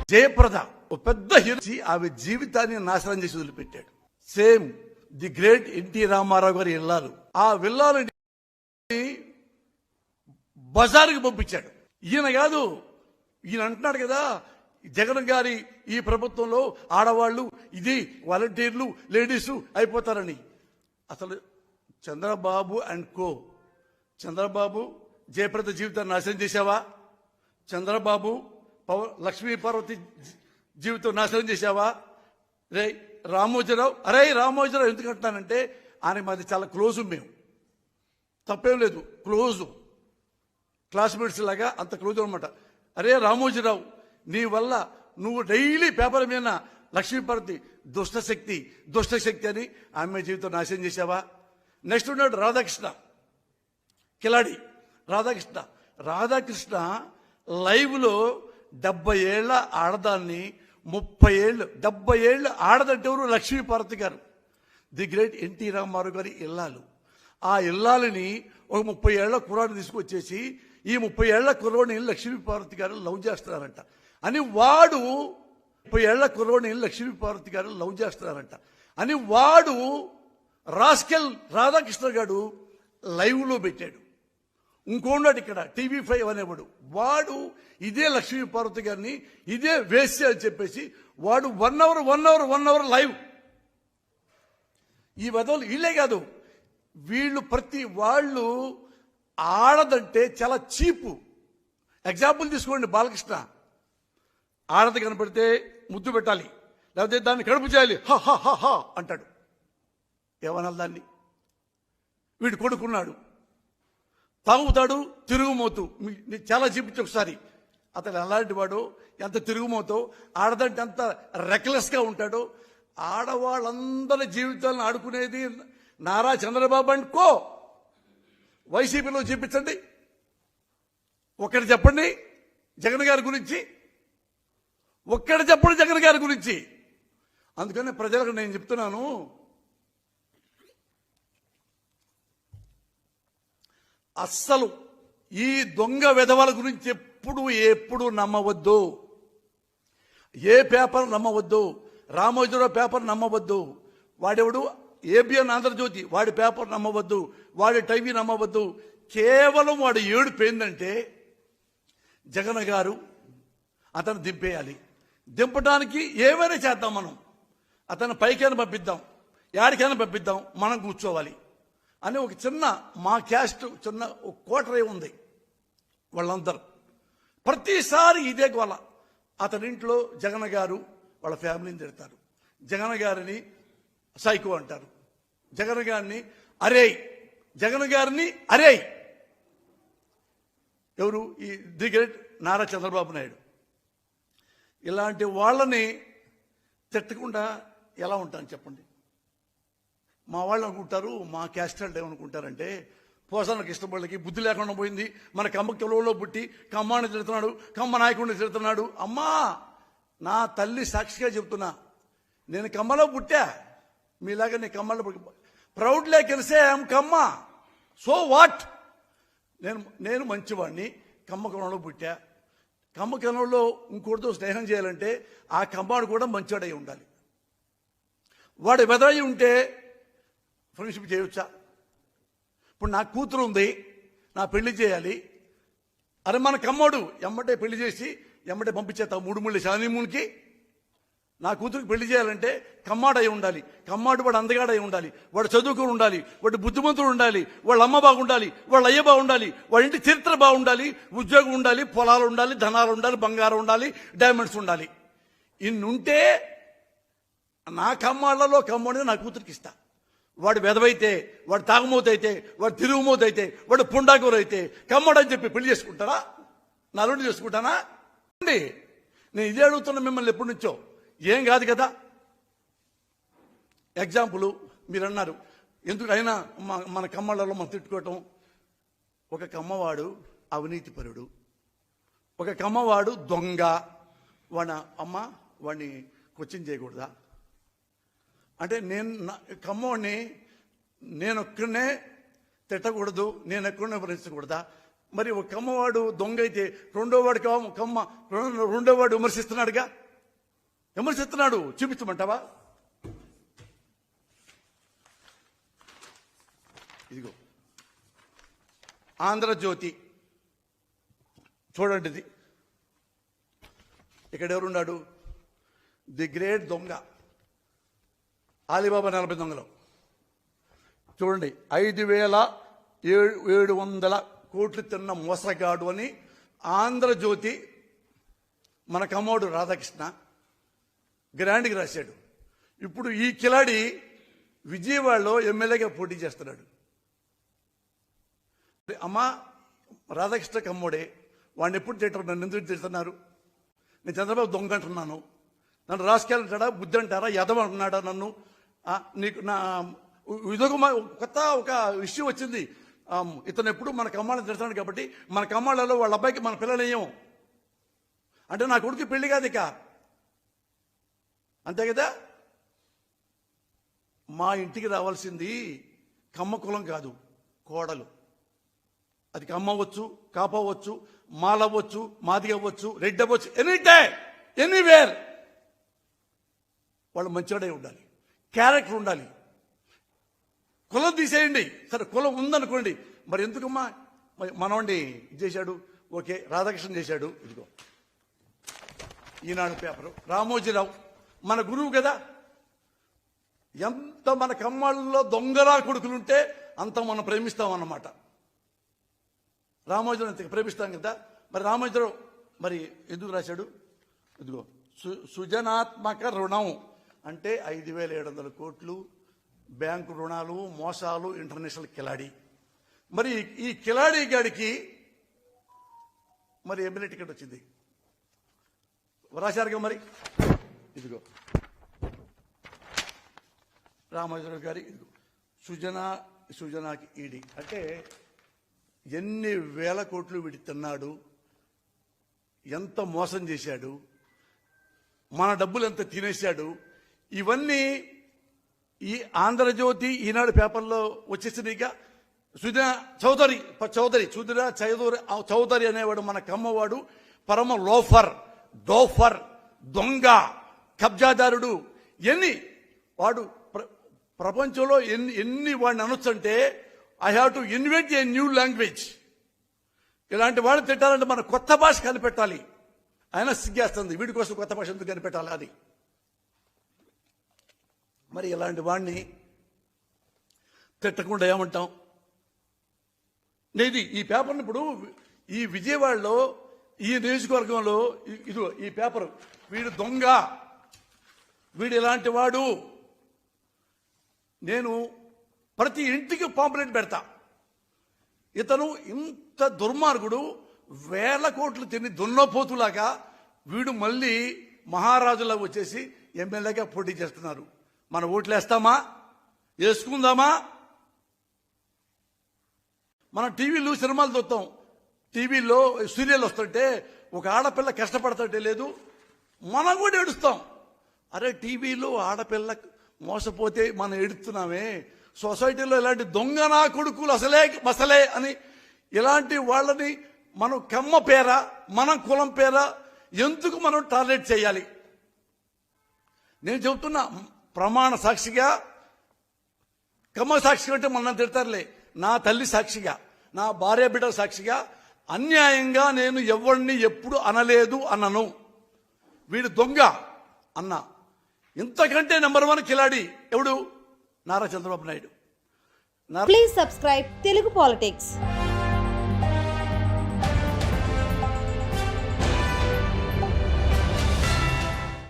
జయప్రద ఒక పెద్ద హీరో, ఆమె జీవితాన్ని నాశనం చేసి వదిలిపెట్టాడు. Same the great NT Ramarao గారు ఇల్లాలు, ఆ విల్లాలని బజారుకి పంపించాడు. ఈయన కాదు, ఈయన అంటున్నాడు కదా, జగన్ గారి ఈ ప్రభుత్వంలో ఆడవాళ్ళు ఇది వాలంటీర్లు లేడీసు అయిపోతారని. అసలు చంద్రబాబు అండ్ కో, చంద్రబాబు జయప్రద జీవితాన్ని నాశనం చేశావా? చంద్రబాబు లక్ష్మీ పార్వతి జీవితం నాశనం చేశావా? రే రామోజీరావు, అరే రామోజీరావు ఎందుకంటున్నానంటే ఆయన మాది చాలా క్లోజు, మేము తప్పేం లేదు, క్లోజు క్లాస్మేట్స్ లాగా అంత క్లోజ్ అనమాట. అరే రామోజీరావు, నీ వల్ల నువ్వు డైలీ పేపర్ మీద లక్ష్మీపార్వతి దుష్టశక్తి అని ఆమె జీవితం నాశనం చేశావా? నెక్స్ట్ ఉన్నాడు రాధాకృష్ణ, కిలాడి రాధాకృష్ణ లైవ్లో 70 ఏళ్ల ఆడదాన్ని 30 ఏళ్ళు 70 ఏళ్ళు ఆడదంటే ఎవరు? లక్ష్మీపార్వతి గారు, ది గ్రేట్ ఎన్టీ రామారావు గారి ఇల్లాలు. ఆ ఇల్లాలని ఒక 30 ఏళ్ల కుర్రాడిని తీసుకొచ్చేసి ఈ 30 ఏళ్ల కుర్రోడిని లక్ష్మీపార్వతి గారు లవ్ చేస్తున్నారంట అని వాడు 30 ఏళ్ల కుర్రోడిని లక్ష్మీపార్వతి గారు లవ్ చేస్తున్నారంట అని వాడు రాస్కెల్ రాధాకృష్ణ గారు లైవ్లో పెట్టాడు. ఇంకోన్నాడు ఇక్కడ TV5 అనేవాడు, వాడు ఇదే లక్ష్మీపార్వతి గారిని ఇదే వేశ్య అని చెప్పేసి వాడు 1 అవర్ లైవ్. ఈ వదలు వీళ్ళే కాదు, వీళ్ళు ప్రతి వాళ్ళు ఆడదంటే చాలా చీపు. ఎగ్జాంపుల్ తీసుకోండి, బాలకృష్ణ ఆడది కనపడితే ముద్దు పెట్టాలి, లేకపోతే దాన్ని కడుపు చేయాలి, హ హ హ హ అంటాడు. ఏమనాలి దాన్ని? వీడు కొడుకున్నాడు, తాగుతాడు, తిరుగుమోతు. చాలా చూపించి ఒకసారి అతను ఎలాంటి వాడు, ఎంత తిరుగుమోతో, ఆడదంటే ఎంత రెక్లెస్గా ఉంటాడో. ఆడవాళ్ళందరి జీవితాలను ఆడుకునేది నారా చంద్రబాబు అండ్ కో. వైసీపీలో చూపించండి, ఒక్కటి చెప్పండి జగన్ గారి గురించి, ఒక్కటి చెప్పండి జగన్ గారి గురించి. అందుకని ప్రజలకు నేను చెప్తున్నాను, అస్సలు ఈ దొంగ విధవల గురించి ఎప్పుడు నమ్మవద్దు. ఏ పేపర్ నమ్మవద్దు, రామోజీరావు పేపర్ నమ్మవద్దు, వాడెవడు ABN ఆంధ్రజ్యోతి వాడి పేపర్ నమ్మవద్దు, వాడి టీవీ నమ్మవద్దు. కేవలం వాడు ఏడుపోయిందంటే జగన్ గారు అతను దింపేయాలి. దింపడానికి ఏమైనా చేద్దాం, మనం అతను పైకైనా పంపిద్దాం, యాడికైనా పంపిద్దాం, మనం కూర్చోవాలి అని ఒక చిన్న మా క్యాస్ట్ చిన్న కోటరే ఉంది. వాళ్ళందరూ ప్రతిసారి ఇదే గోల. అతనింట్లో జగన్ గారు వాళ్ళ ఫ్యామిలీని తిడతారు, జగన్ గారిని సైకో అంటారు, జగన్ గారిని అరేయ్. ఎవరు? ఈ ది గ్రేట్ నారా చంద్రబాబు నాయుడు. ఇలాంటి వాళ్ళని తిట్టకుండా ఎలా ఉంటాను చెప్పండి? మా వాళ్ళు అనుకుంటారు, మా క్యాస్ట్ వాళ్ళు ఏమనుకుంటారంటే, పోసాన కృష్ణపళ్ళకి బుద్ధి లేకుండా పోయింది, మన కమ్మ కిలోలో పుట్టి కమ్మాన్ని తిడుతున్నాడు, కమ్మ నాయకుడిని తిడుతున్నాడు. అమ్మా, నా తల్లి సాక్షిగా చెప్తున్నా, నేను కమ్మలో పుట్టా, మీలాగా నేను కమ్మలో proudly can say I'm Kamma. So what? నేను మంచివాడిని, కమ్మ కణంలో పుట్టా. కమ్మ కణంలో ఇంకోటితో స్నేహం చేయాలంటే ఆ కమ్మాడు కూడా మంచివాడై ఉండాలి. వాడు బెదరై ఉంటే ఫ్రెండ్షిప్ చేయవచ్చా? ఇప్పుడు నా కూతురు ఉంది, నా పెళ్లి చేయాలి, అరే మన కమ్మోడు ఎమ్మటే పెళ్లి చేసి ఎమ్మటే పంపించేస్తావు 3 మూడు శానిమూన్కి. నా కూతురికి పెళ్లి చేయాలంటే కమ్మాడై ఉండాలి, కమ్మాడు వాడు అందగాడై ఉండాలి, వాడు చదువుకుని ఉండాలి, వాడు బుద్ధిమంతుడు ఉండాలి, వాళ్ళ అమ్మ బాగుండాలి, వాళ్ళ అయ్య బాగుండాలి, వాళ్ళ ఇంటి చరిత్ర బాగుండాలి, ఉద్యోగం ఉండాలి, పొలాలు ఉండాలి, ధనాలు ఉండాలి, బంగారం ఉండాలి, డైమండ్స్ ఉండాలి. ఇన్నుంటే నా కమ్మాళ్లలో కమ్మోడిని నా కూతురికి ఇస్తా. వాడు వెదవైతే, వాడు తాగుమోతైతే, వాడు తిరుగుమోతైతే, వాడు పుండాకూరు అయితే కమ్మడని చెప్పి పెళ్లి చేసుకుంటారా? నా అల్లుడు చేసుకుంటానా? నేను ఇదే అడుగుతున్నా మిమ్మల్ని ఎప్పటి నుంచో. ఏం కాదు కదా. ఎగ్జాంపుల్ మీరు అన్నారు, ఎందుకు అయినా మన కమ్మళ్ళలో మనం తిట్టుకోవటం. ఒక కమ్మవాడు అవినీతిపరుడు, ఒక కమ్మవాడు దొంగ, వాడిని క్వశ్చన్ చేయకూడదా? అంటే కమ్మోడిని నేను ఒక్కడనే తిట్టకూడదు, నేను ఎక్కడనే భరించకూడదా? మరి ఒక కమ్మవాడు దొంగ అయితే రెండోవాడు రెండోవాడు విమర్శిస్తున్నాడు చూపించమంటావా? ఇదిగో ఆంధ్రజ్యోతి చూడండి, ఇది ఇక్కడ ఎవరున్నాడు? ది గ్రేట్ దొంగ అలీబాబా 40 దొంగలు. చూడండి, 5,700 కోట్లు తిన్న మోసగాడు అని ఆంధ్రజ్యోతి మన కమ్మోడు రాధాకృష్ణ గ్రాండ్కి రాశాడు. ఇప్పుడు ఈ కిలాడి విజయవాడలో ఎమ్మెల్యేగా పోటీ చేస్తున్నాడు. అమ్మా రాధాకృష్ణ కమ్మోడే, వాడిని ఎప్పుడు తింటారు? నన్ను ఎందుకు తిడుతున్నారు? నేను చంద్రబాబు దొంగ అంటున్నాను, నన్ను రాసుకెళ్ళంటాడా, బుద్ధి అంటారా, యదవ అంటున్నాడా నన్ను? నీకు నా ఇదొక కొత్త ఒక విషయం వచ్చింది. ఇతను ఎప్పుడు మన కమ్మాళ్ళని తిడుతున్నాడు కాబట్టి మన కమ్మాళ్ళలో వాళ్ళ అబ్బాయికి మన పిల్లలు వేయము అంటే నా కొడుకు పెళ్లి కాదు ఇక, అంతే కదా? మా ఇంటికి రావాల్సింది కమ్మ కులం కాదు, కోడలు. అది కమ్మ అవ్వచ్చు, కాపవచ్చు, మాలవ్వచ్చు, మాది అవ్వచ్చు, రెడ్డి అవ్వచ్చు, ఎనీ డే ఎనీవేర్ వాళ్ళు మంచివాడే ఉండాలి, క్యారెక్టర్ ఉండాలి. కులం తీసేయండి, సరే కులం ఉందనుకోండి, మరి ఎందుకమ్మా మనవాడిని చేశాడు? ఓకే, రాధాకృష్ణ చేశాడు. ఇదిగో ఈనాడు పేపరు, రామోజీరావు మన గురువు కదా. ఎంత మన కమ్మాళ్ళలో దొంగరా కొడుకులుంటే అంత మనం ప్రేమిస్తామన్నమాట. రామోజీరావు అంత ప్రేమిస్తాం కదా. మరి రామోజీరావు మరి ఎందుకు రాశాడు? ఇదిగో సృజనాత్మక రుణం అంటే 5,700 కోట్లు బ్యాంకు రుణాలు, మోసాలు, ఇంటర్నేషనల్ కిలాడి. మరి ఈ కిలాడి గాడికి మరి ఎమ్మెల్యే టికెట్ వచ్చింది, రాశారుగా. మరి ఇదిగో రామోజీరావు గారి ఇదిగో సృజనాకి ఈడీ అంటే ఎన్ని వేల కోట్లు వీడి తిన్నాడు, ఎంత మోసం చేశాడు, మన డబ్బులు ఎంత తినేశాడు, ఇవన్నీ ఈ ఆంధ్రజ్యోతి ఈనాడు పేపర్లో వచ్చేసినాయిగా. సుధీర చౌదరి అనేవాడు మన కమ్మవాడు, పరమ లోఫర్, డోఫర్, దొంగ, కబ్జాదారుడు. వాడు ప్రపంచంలో ఎన్ని వాడిని అనొచ్చంటే I have to invent a new language. ఇలాంటి వాడిని తిట్టాలంటే మన కొత్త భాష కనిపెట్టాలి. ఆయన సిగ్గేస్తుంది, వీడి కోసం కొత్త భాష ఎందుకు కనిపెట్టాలి అది. మరి ఇలాంటి వాడిని తిట్టకుండా ఏమంటాం? నేది ఈ పేపర్ని ఇప్పుడు ఈ విజయవాడలో ఈ నియోజకవర్గంలో ఇదిగో ఈ పేపర్, వీడు దొంగ, వీడు ఇలాంటి వాడు, నేను ప్రతి ఇంటికి పాంప్లెట్ పెడతా. ఇతను ఇంత దుర్మార్గుడు, 1,000 కోట్లు తిని దున్నపోతులాగా వీడు మళ్ళీ మహారాజులా వచ్చేసి ఎమ్మెల్యేగా పోటీ చేస్తున్నారు. మన ఓట్లు వేస్తామా? వేసుకుందామా? మనం టీవీలో సినిమాలు చూస్తాం, టీవీలో సీరియల్ వస్తుంటే ఒక ఆడపిల్ల కష్టపడుతుంటే లేదు, మనం కూడా ఏడుస్తాం. అరే టీవీలో ఆడపిల్ల మోసపోతే మనం ఏడుస్తున్నామే, సొసైటీలో ఇలాంటి దొంగ నా కొడుకులు మసలే అని ఇలాంటి వాళ్ళని మనం కమ్మ పేర, మనం కులం పేర ఎందుకు మనం టార్గెట్ చేయాలి? నేను చెబుతున్నా ప్రమాణ సాక్షిగా, కమ్మ సాక్షిగా అంటే మన తిడతారులే, నా తల్లి సాక్షిగా, నా భార్య బిడ్డల సాక్షిగా అన్యాయంగా నేను ఎవరిని ఎప్పుడు అనలేదు అన్నను. వీడు దొంగ అన్నా. ఇంతకంటే నెంబర్ 1 కిలాడి ఎవడు? Nara Chandrababu Naidu. Please subscribe Telugu politics.